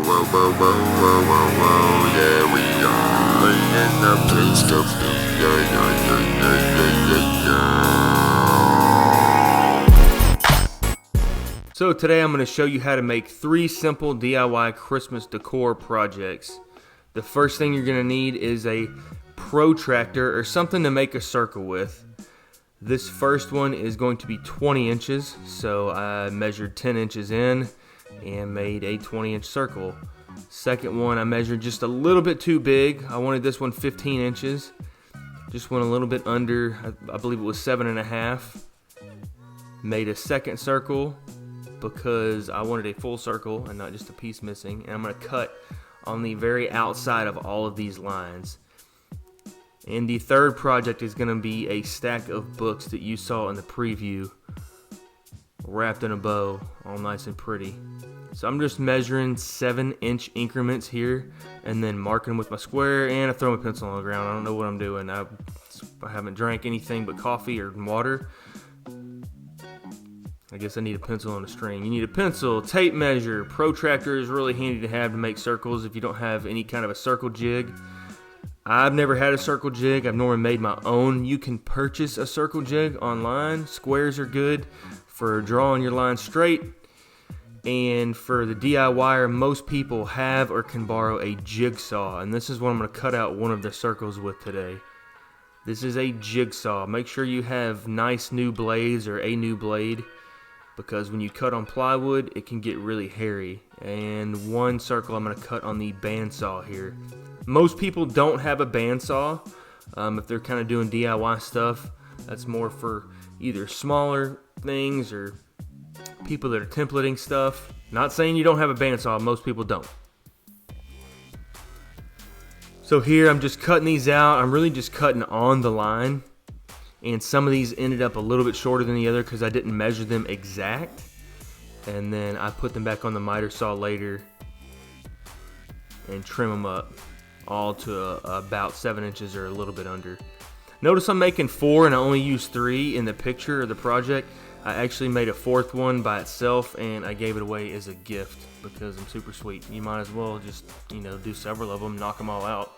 Yeah, we are in the place to be. So today I'm going to show you how to make 3 simple DIY Christmas decor projects. The first thing you're going to need is a protractor or something to make a circle with. This first one is going to be 20 inches, so I measured 10 inches in and made a 20-inch circle. Second one, I measured just a little bit too big. I wanted this one 15 inches. Just went a little bit under, I believe it was 7.5. Made a second circle because I wanted a full circle and not just a piece missing. And I'm going to cut on the very outside of all of these lines. And the third project is going to be a stack of books that you saw in the preview, wrapped in a bow, all nice and pretty. So I'm just measuring 7-inch increments here and then marking with my square, and I throw my pencil on the ground. I don't know what I'm doing. I haven't drank anything but coffee or water. I guess I need a pencil and a string. You need a pencil, tape measure, protractor is really handy to have to make circles if you don't have any kind of a circle jig. I've never had a circle jig. I've normally made my own. You can purchase a circle jig online. Squares are good for drawing your line straight. And for the DIYer, most people have or can borrow a jigsaw. And this is what I'm going to cut out one of the circles with today. This is a jigsaw. Make sure you have nice new blades or a new blade, because when you cut on plywood, it can get really hairy. And one circle I'm going to cut on the bandsaw here. Most people don't have a bandsaw. If they're kind of doing DIY stuff, that's more for either smaller things or people that are templating stuff. Not saying you don't have a bandsaw, most people don't. So here I'm just cutting these out. I'm really just cutting on the line. And some of these ended up a little bit shorter than the other because I didn't measure them exact. And then I put them back on the miter saw later and trim them up all to about 7 inches or a little bit under. Notice I'm making 4 and I only used 3 in the picture of the project. I actually made a 4th one by itself and I gave it away as a gift because I'm super sweet. You might as well just, do several of them, knock them all out.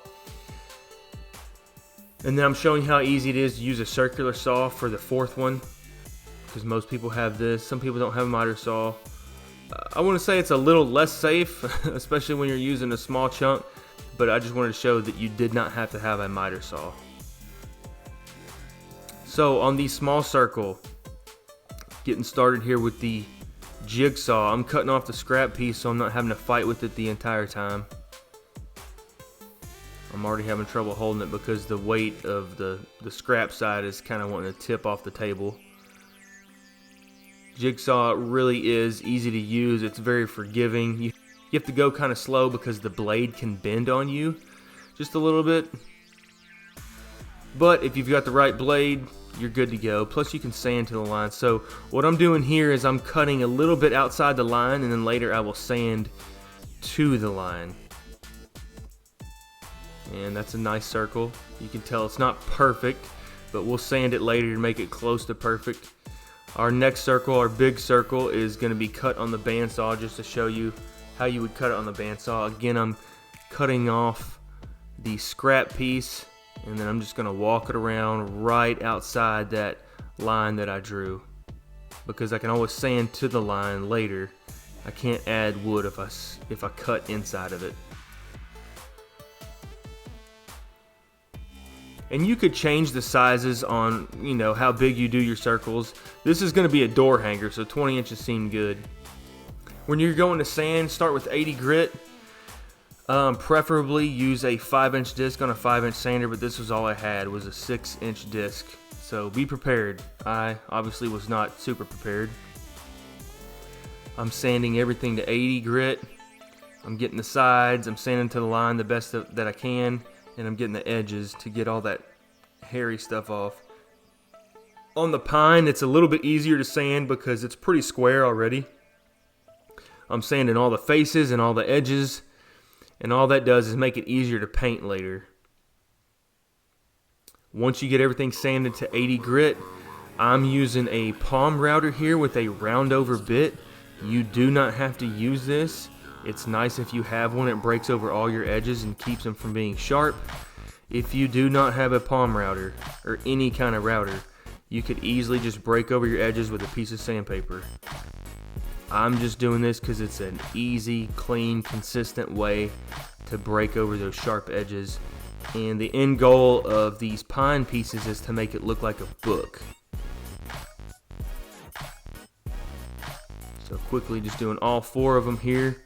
And then I'm showing you how easy it is to use a circular saw for the 4th one, because most people have this. Some people don't have a miter saw. I want to say it's a little less safe, especially when you're using a small chunk, but I just wanted to show that you did not have to have a miter saw. So on the small circle, getting started here with the jigsaw, I'm cutting off the scrap piece so I'm not having to fight with it the entire time. I'm already having trouble holding it because the weight of the scrap side is kind of wanting to tip off the table. Jigsaw really is easy to use. It's very forgiving. You have to go kind of slow because the blade can bend on you just a little bit. But if you've got the right blade, you're good to go. Plus you can sand to the line. So what I'm doing here is I'm cutting a little bit outside the line, and then later I will sand to the line. And that's a nice circle. You can tell it's not perfect, but we'll sand it later to make it close to perfect. Our next circle, our big circle, is going to be cut on the bandsaw, just to show you how you would cut it on the bandsaw. Again, I'm cutting off the scrap piece, and then I'm just going to walk it around right outside that line that I drew, because I can always sand to the line later. I can't add wood if I cut inside of it. And you could change the sizes on, how big you do your circles. This is going to be a door hanger, so 20 inches seem good. When you're going to sand, start with 80 grit. Preferably use a 5-inch disc on a 5-inch sander, but this was all I had, was a 6-inch disc. So be prepared. I obviously was not super prepared. I'm sanding everything to 80 grit. I'm getting the sides. I'm sanding to the line the best that I can. And I'm getting the edges to get all that hairy stuff off. On the pine, it's a little bit easier to sand because it's pretty square already. I'm sanding all the faces and all the edges, and all that does is make it easier to paint later. Once you get everything sanded to 80 grit, I'm using a palm router here with a round over bit. You do not have to use this. It's nice if you have one. It breaks over all your edges and keeps them from being sharp. If you do not have a palm router or any kind of router, you could easily just break over your edges with a piece of sandpaper. I'm just doing this because it's an easy, clean, consistent way to break over those sharp edges. And the end goal of these pine pieces is to make it look like a book. So quickly just doing all 4 of them here.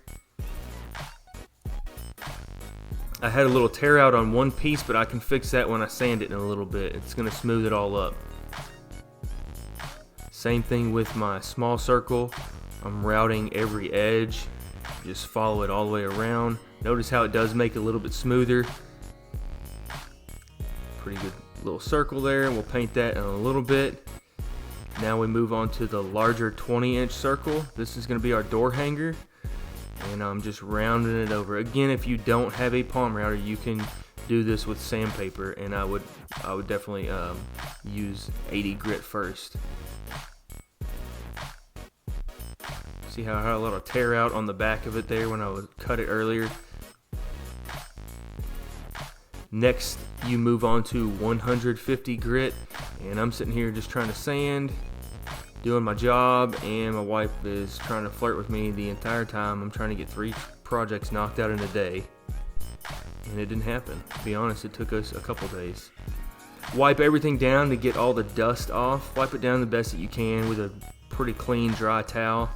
I had a little tear out on one piece, but I can fix that when I sand it in a little bit. It's going to smooth it all up. Same thing with my small circle. I'm routing every edge. Just follow it all the way around. Notice how it does make it a little bit smoother. Pretty good little circle there. We'll paint that in a little bit. Now we move on to the larger 20-inch circle. This is going to be our door hanger. And I'm just rounding it over. Again, if you don't have a palm router, you can do this with sandpaper, and I would definitely use 80 grit first. See how I had a little tear out on the back of it there when I would cut it earlier. Next, you move on to 150 grit, and I'm sitting here just trying to sand, doing my job, and my wife is trying to flirt with me the entire time. I'm trying to get 3 projects knocked out in a day, and it didn't happen. To be honest, it took us a couple days. Wipe everything down to get all the dust off. Wipe it down the best that you can with a pretty clean, dry towel.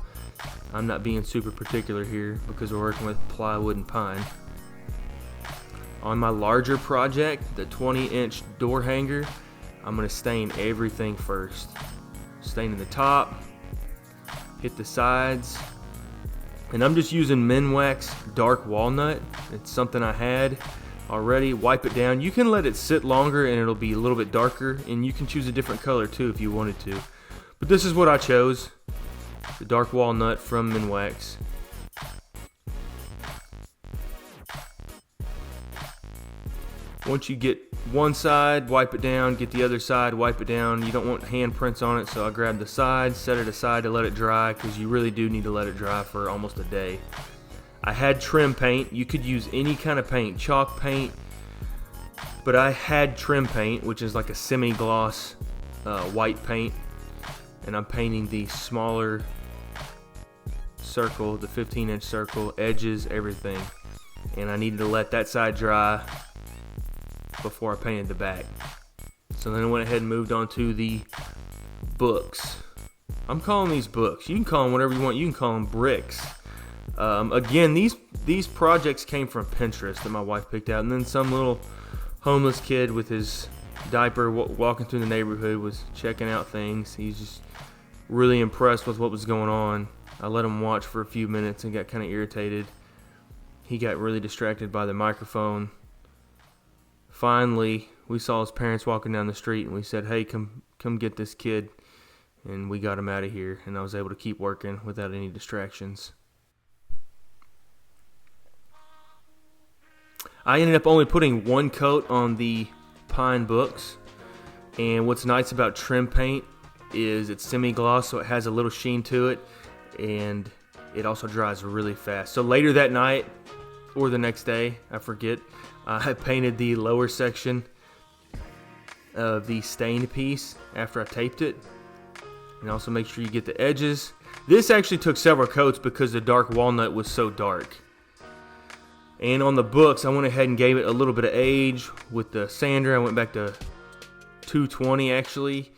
I'm not being super particular here because we're working with plywood and pine. On my larger project, the 20-inch door hanger, I'm going to stain everything first. Staining the top, hit the sides, and I'm just using Minwax Dark Walnut. It's something I had already. Wipe it down. You can let it sit longer and it'll be a little bit darker, and you can choose a different color too if you wanted to. But this is what I chose, the Dark Walnut from Minwax. Once you get one side, wipe it down, get the other side, wipe it down. You don't want handprints on it, so I grabbed the side, set it aside to let it dry, because you really do need to let it dry for almost a day. I had trim paint. You could use any kind of paint, chalk paint, but I had trim paint, which is like a semi-gloss white paint, and I'm painting the smaller circle, the 15-inch circle, edges, everything. And I needed to let that side dry before I painted the back. So then I went ahead and moved on to the books. I'm calling these books. You can call them whatever you want. You can call them bricks. Again, these projects came from Pinterest that my wife picked out, and then some little homeless kid with his diaper walking through the neighborhood was checking out things. He's just really impressed with what was going on. I let him watch for a few minutes and got kind of irritated. He got really distracted by the microphone. Finally, we saw his parents walking down the street, and we said, hey, come get this kid. And we got him out of here, and I was able to keep working without any distractions. I ended up only putting one coat on the pine books. And what's nice about trim paint is it's semi-gloss, so it has a little sheen to it, and it also dries really fast. So later that night, or the next day, I forget, I painted the lower section of the stained piece after I taped it. And also make sure you get the edges. This actually took several coats because the dark walnut was so dark. And on the books, I went ahead and gave it a little bit of age with the sander. I went back to 220 actually.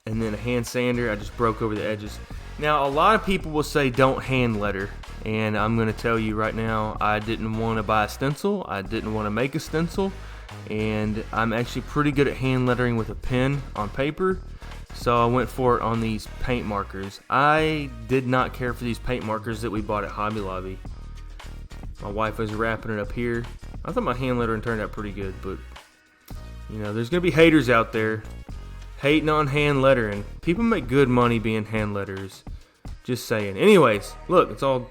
And then a hand sander, I just broke over the edges. Now, a lot of people will say don't hand letter. And I'm going to tell you right now, I didn't want to buy a stencil. I didn't want to make a stencil. And I'm actually pretty good at hand lettering with a pen on paper. So I went for it on these paint markers. I did not care for these paint markers that we bought at Hobby Lobby. My wife was wrapping it up here. I thought my hand lettering turned out pretty good, but you know, there's going to be haters out there hating on hand lettering. People make good money being hand letterers. Just saying. Anyways, look, it's all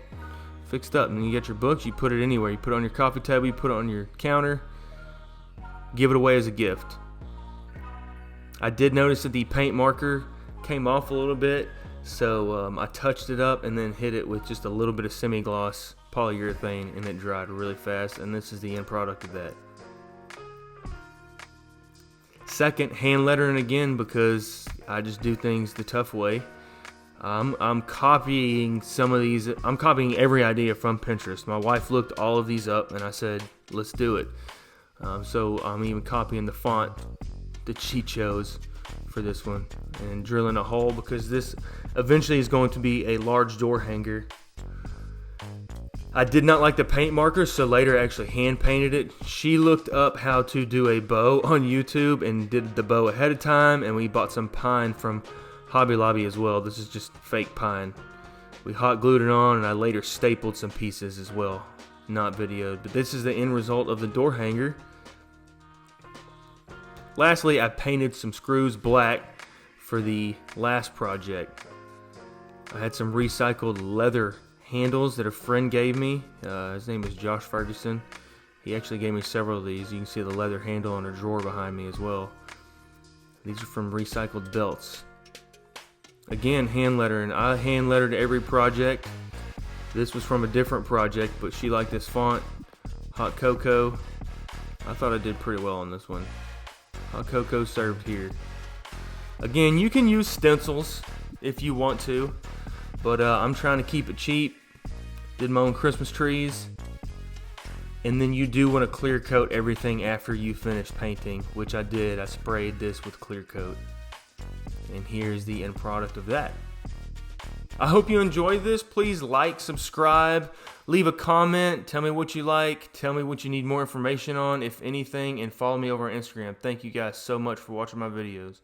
fixed up. And then you get your books, you put it anywhere. You put it on your coffee table, you put it on your counter. Give it away as a gift. I did notice that the paint marker came off a little bit, so I touched it up and then hit it with just a little bit of semi-gloss polyurethane, and it dried really fast, and this is the end product of that. Second, hand lettering again, because I just do things the tough way. I'm copying some of these. I'm copying every idea from Pinterest. My wife looked all of these up, and I said, let's do it. So I'm even copying the font that she chose for this one, and drilling a hole, because this eventually is going to be a large door hanger. I did not like the paint markers, so later I actually hand painted it. She looked up how to do a bow on YouTube and did the bow ahead of time, and we bought some pine from Hobby Lobby as well. This is just fake pine. We hot glued it on, and I later stapled some pieces as well. Not videoed, but this is the end result of the door hanger. Lastly, I painted some screws black for the last project. I had some recycled leather handles that a friend gave me. His name is Josh Ferguson. He actually gave me several of these. You can see the leather handle in a drawer behind me as well. These are from recycled belts. Again, hand lettering. I hand lettered every project. This was from a different project, but she liked this font. Hot cocoa. I thought I did pretty well on this one. Hot cocoa served here. Again, you can use stencils if you want to, but I'm trying to keep it cheap. Did my own Christmas trees. And then you do want to clear coat everything after you finish painting, which I did. I sprayed this with clear coat. And here's the end product of that. I hope you enjoyed this. Please like, subscribe, leave a comment, tell me what you like, tell me what you need more information on, if anything, and follow me over on Instagram. Thank you guys so much for watching my videos.